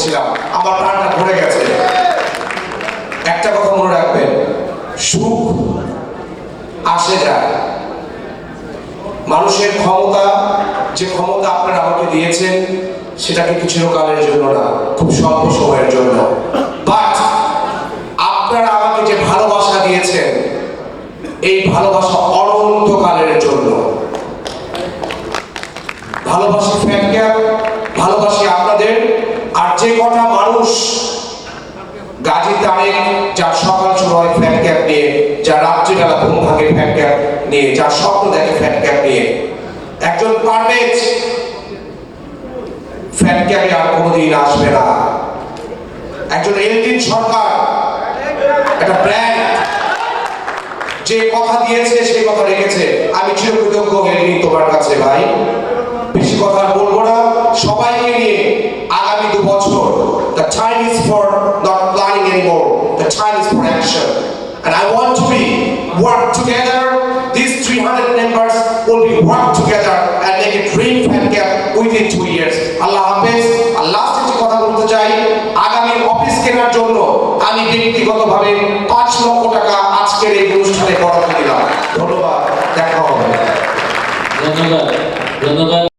করছিলাম, আমার প্রাণটা ভরে গেছে। একটা কথা মনে রাখবেন, সুখ আসে যায়, মানুষের ক্ষমতা, যে ক্ষমতা আপনারা আমাকে দিয়েছেন সেটা কিন্তু চিরকালের জন্য না, খুব স্বল্প সময়ের জন্য। বাট আপনারা আমাকে যে ভালোবাসা দিয়েছেন, এই ভালোবাসা অনন্তকালের জন্য। ভালোবাসি ফ্যাট ক্যাপ, ভালোবাসি আপনাদের। আর যে কটা মানুষ গাজী তারেক, যার সকাল শুরু হয় ফ্যাট ক্যাপ নিয়ে, যার রাত্রিবেলা ঘুম ভাঙে ফ্যাট ক্যাপ নিয়ে, যার স্বপ্ন দেখে ফ্যাট ক্যাপ নিয়ে, একজন পারভেজ ফ্যাট ক্যাপে আর কোনোদিন আসবে না। একজন এলটিন সরকার, একটা ব্র্যান্ড, যে কথা দিয়েছে সেই কথা রেখেছে। আমি চিরকৃতজ্ঞ এলটিন তোমার কাছে ভাই। বেশি কথা বলবো না, সবাইকে নিয়ে আগামী 2 বছর, the time is for not planning anymore, the time is for action, and I want to be work together. These 300 members will be work together and make a dream Fat Cap within 2 years. আল্লাহ হাফেজ। আর last একটি কথা বলতে চাই, আগামী office কেনার জন্য আমি ব্যক্তিগতভাবে 5 লক্ষ টাকা আজকের এই অনুষ্ঠানে বরাদ্দ দিলাম। ধন্যবাদ, দেখা হবে। ধন্যবাদ।